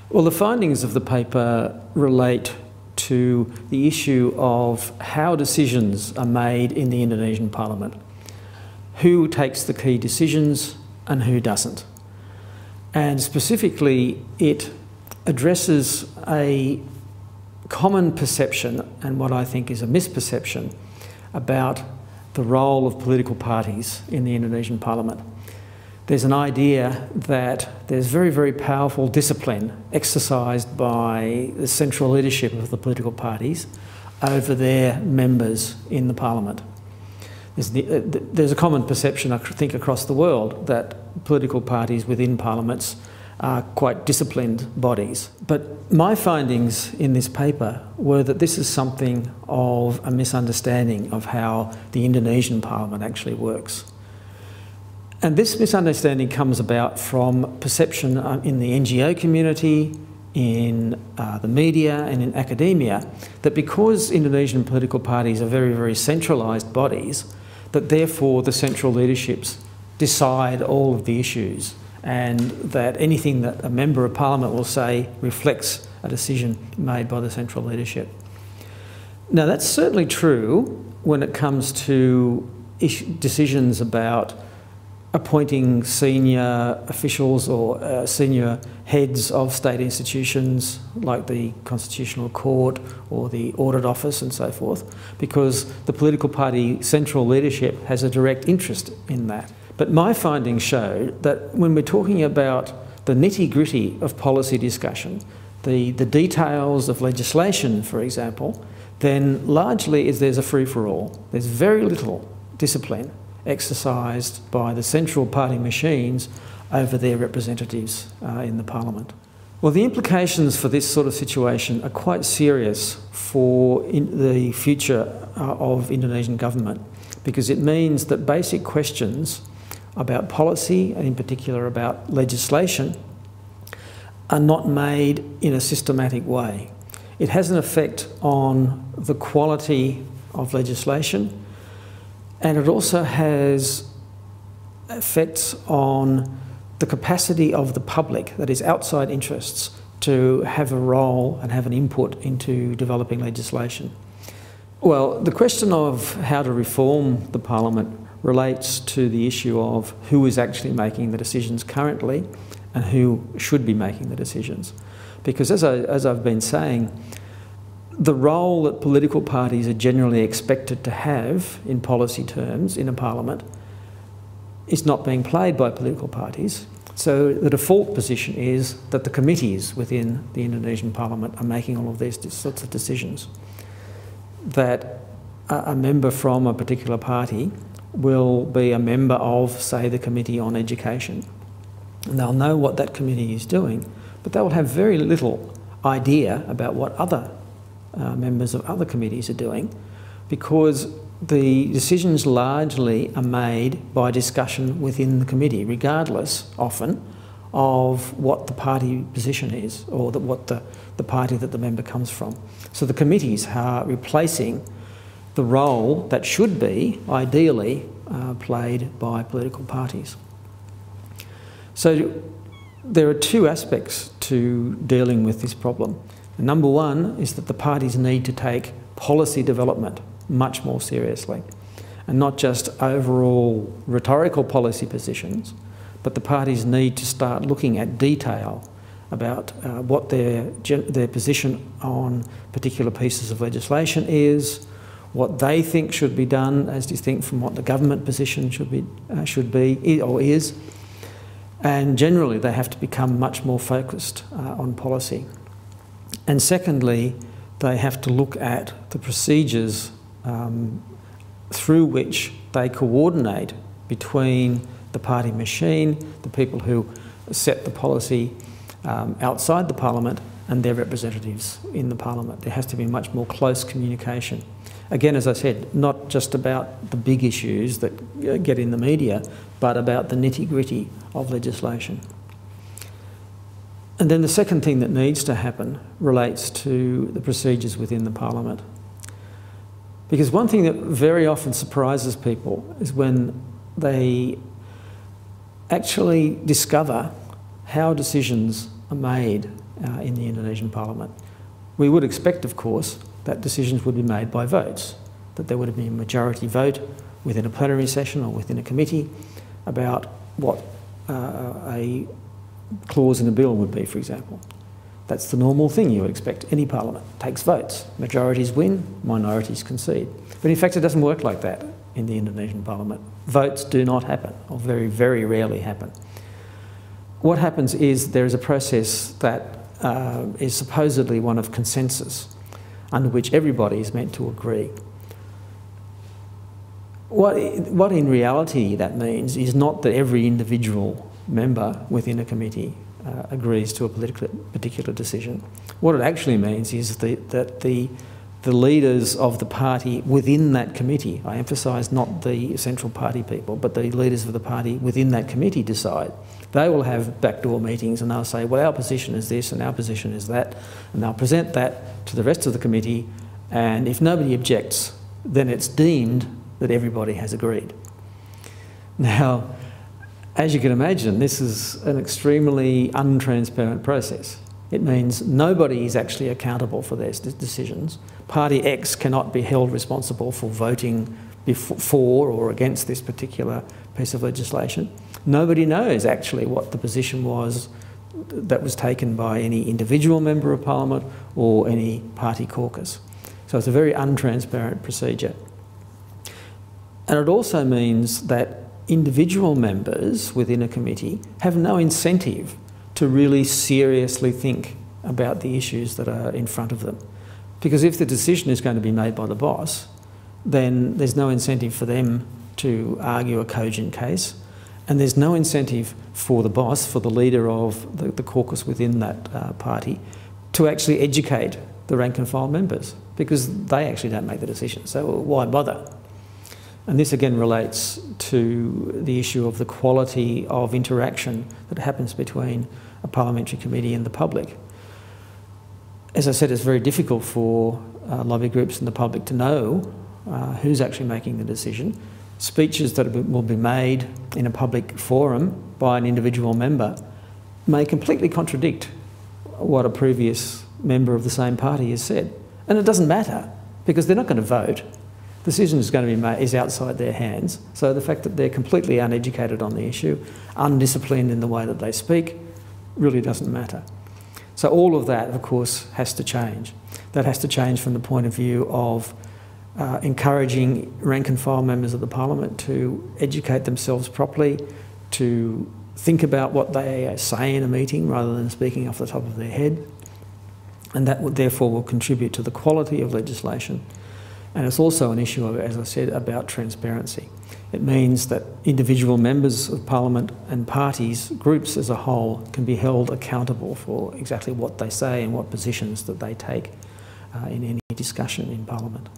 Well, the findings of the paper relate to the issue of how decisions are made in the Indonesian parliament. Who takes the key decisions and who doesn't. And specifically, it addresses a common perception, and what I think is a misperception, about the role of political parties in the Indonesian parliament. There's an idea that there's very, very powerful discipline exercised by the central leadership of the political parties over their members in the parliament. There's a common perception, I think, across the world that political parties within parliaments are quite disciplined bodies. But my findings in this paper were that this is something of a misunderstanding of how the Indonesian parliament actually works. And this misunderstanding comes about from perception in the NGO community, in the media and in academia, that because Indonesian political parties are very, very centralised bodies, that therefore the central leaderships decide all of the issues, and that anything that a member of parliament will say reflects a decision made by the central leadership. Now, that's certainly true when it comes to decisions about appointing senior officials or senior heads of state institutions like the Constitutional Court or the Audit Office and so forth, because the political party central leadership has a direct interest in that. But my findings show that when we're talking about the nitty-gritty of policy discussion, the details of legislation, for example, then largely there's a free-for-all. There's very little discipline exercised by the central party machines over their representatives in the parliament. Well, the implications for this sort of situation are quite serious for the future of Indonesian government, because it means that basic questions about policy, and in particular about legislation, are not made in a systematic way. It has an effect on the quality of legislation, and it also has effects on the capacity of the public, that is outside interests, to have a role and have an input into developing legislation. Well, the question of how to reform the parliament relates to the issue of who is actually making the decisions currently and who should be making the decisions. Because as I've been saying, the role that political parties are generally expected to have in policy terms in a parliament is not being played by political parties. So the default position is that the committees within the Indonesian parliament are making all of these sorts of decisions. That a member from a particular party will be a member of, say, the Committee on Education. And they'll know what that committee is doing, but they will have very little idea about what other members of other committees are doing, because the decisions largely are made by discussion within the committee, regardless, often, of what the party position is or what the party that the member comes from. So the committees are replacing the role that should be, ideally, played by political parties. So there are two aspects to dealing with this problem. Number one is that the parties need to take policy development much more seriously, and not just overall rhetorical policy positions, but the parties need to start looking at detail about what their position on particular pieces of legislation is, what they think should be done as distinct from what the government position should be or is, and generally they have to become much more focused on policy. And secondly, they have to look at the procedures through which they coordinate between the party machine, the people who set the policy outside the parliament, and their representatives in the parliament. There has to be much more close communication. Again, as I said, not just about the big issues that get in the media, but about the nitty-gritty of legislation. And then the second thing that needs to happen relates to the procedures within the parliament. Because one thing that very often surprises people is when they actually discover how decisions are made in the Indonesian Parliament. We would expect, of course, that decisions would be made by votes, that there would be a majority vote within a plenary session or within a committee about what a clause in a bill would be, for example. That's the normal thing you would expect. Any parliament takes votes. Majorities win, minorities concede. But in fact, it doesn't work like that in the Indonesian Parliament. Votes do not happen, or very, very rarely happen. What happens is there is a process that is supposedly one of consensus, under which everybody is meant to agree. What in reality that means is not that every individual member within a committee agrees to a particular decision. What it actually means is that the leaders of the party within that committee, I emphasise not the central party people, but the leaders of the party within that committee decide. They will have backdoor meetings and they'll say, well, our position is this and our position is that, and they'll present that to the rest of the committee, and if nobody objects, then it's deemed that everybody has agreed. Now, as you can imagine, this is an extremely untransparent process. It means nobody is actually accountable for their decisions. Party X cannot be held responsible for voting for or against this particular piece of legislation. Nobody knows actually what the position was that was taken by any individual member of Parliament or any party caucus. So it's a very untransparent procedure. And it also means that individual members within a committee have no incentive to really seriously think about the issues that are in front of them. Because if the decision is going to be made by the boss, then there's no incentive for them to argue a cogent case, and there's no incentive for the boss, for the leader of the caucus within that party, to actually educate the rank and file members, because they actually don't make the decision. So why bother? And this again relates to the issue of the quality of interaction that happens between a parliamentary committee and the public. As I said, it's very difficult for lobby groups and the public to know who's actually making the decision. Speeches that will be made in a public forum by an individual member may completely contradict what a previous member of the same party has said. And it doesn't matter, because they're not going to vote. The decision is going to be made, is outside their hands. So the fact that they're completely uneducated on the issue, undisciplined in the way that they speak, really doesn't matter. So all of that, of course, has to change. That has to change from the point of view of encouraging rank and file members of the Parliament to educate themselves properly, to think about what they say in a meeting rather than speaking off the top of their head. And that would therefore will contribute to the quality of legislation. And it's also an issue, of, as I said, about transparency. It means that individual members of Parliament and parties, groups as a whole, can be held accountable for exactly what they say and what positions that they take in any discussion in Parliament.